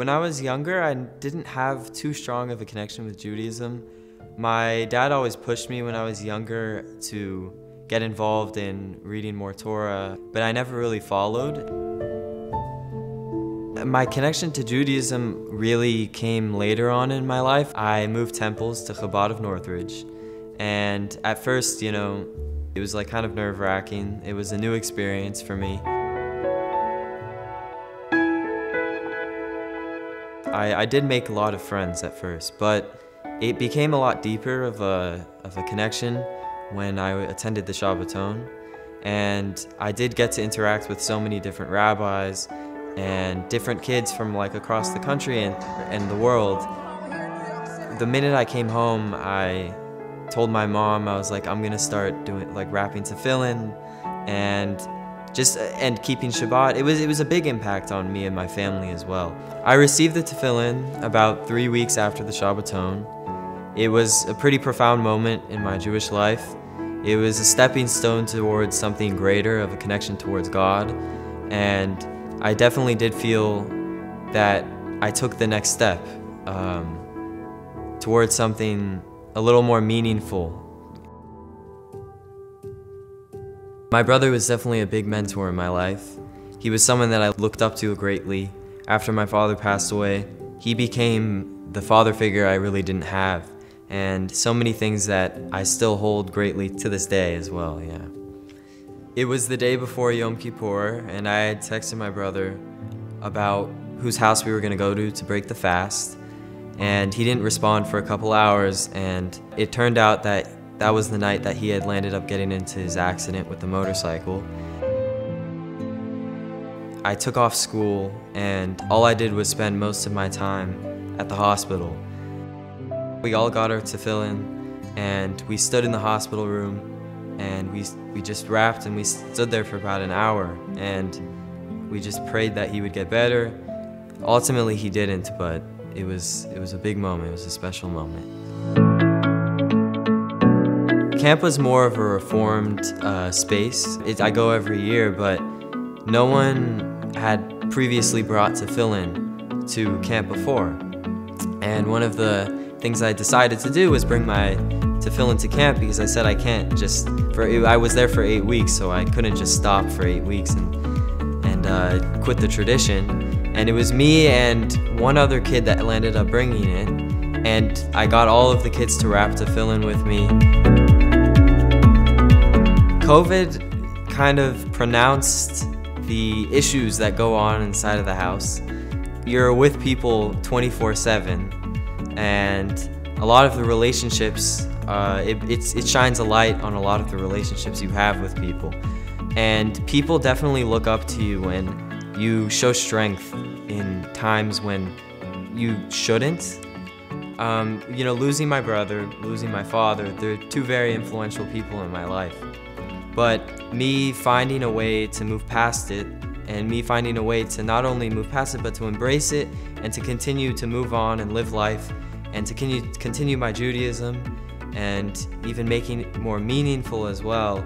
When I was younger, I didn't have too strong of a connection with Judaism. My dad always pushed me when I was younger to get involved in reading more Torah, but I never really followed. My connection to Judaism really came later on in my life. I moved temples to Chabad of Northridge, and at first, it was like kind of nerve-wracking. It was a new experience for me. I did make a lot of friends at first, but it became a lot deeper of a connection when I attended the Shabbaton, and I did get to interact with so many different rabbis and different kids from like across the country and the world. The minute I came home, I told my mom, I was like, I'm gonna start doing like wrapping tefillin and keeping Shabbat. It was a big impact on me and my family as well. I received the tefillin about 3 weeks after the Shabbaton. It was a pretty profound moment in my Jewish life. It was a stepping stone towards something greater, of a connection towards God, and I definitely did feel that I took the next step towards something a little more meaningful. My brother was definitely a big mentor in my life. He was someone that I looked up to greatly. After my father passed away, he became the father figure I really didn't have, and so many things that I still hold greatly to this day as well, yeah. It was the day before Yom Kippur, and I had texted my brother about whose house we were gonna go to break the fast, and he didn't respond for a couple hours, and it turned out that that was the night that he had landed up getting into his accident with the motorcycle. I took off school, and all I did was spend most of my time at the hospital. We all got our tefillin, and we stood in the hospital room, and we just wrapped, and we stood there for about an hour, and we just prayed that he would get better. Ultimately, he didn't, but it was a big moment. It was a special moment. Camp was more of a reformed space. I go every year, but no one had previously brought tefillin to camp before. And one of the things I decided to do was bring my tefillin to camp, because I said I can't just, I was there for 8 weeks, so I couldn't just stop for 8 weeks and quit the tradition. And it was me and one other kid that landed up bringing it, and I got all of the kids to wrap tefillin with me. COVID kind of pronounced the issues that go on inside of the house. You're with people 24/7, and a lot of the relationships, it shines a light on a lot of the relationships you have with people. And people definitely look up to you when you show strength in times when you shouldn't. Losing my brother, losing my father, they're two very influential people in my life. But me finding a way to move past it, and me finding a way to not only move past it, but to embrace it, and to continue to move on and live life, and to continue my Judaism, and even making it more meaningful as well,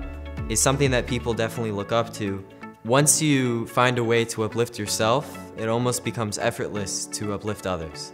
is something that people definitely look up to. Once you find a way to uplift yourself, it almost becomes effortless to uplift others.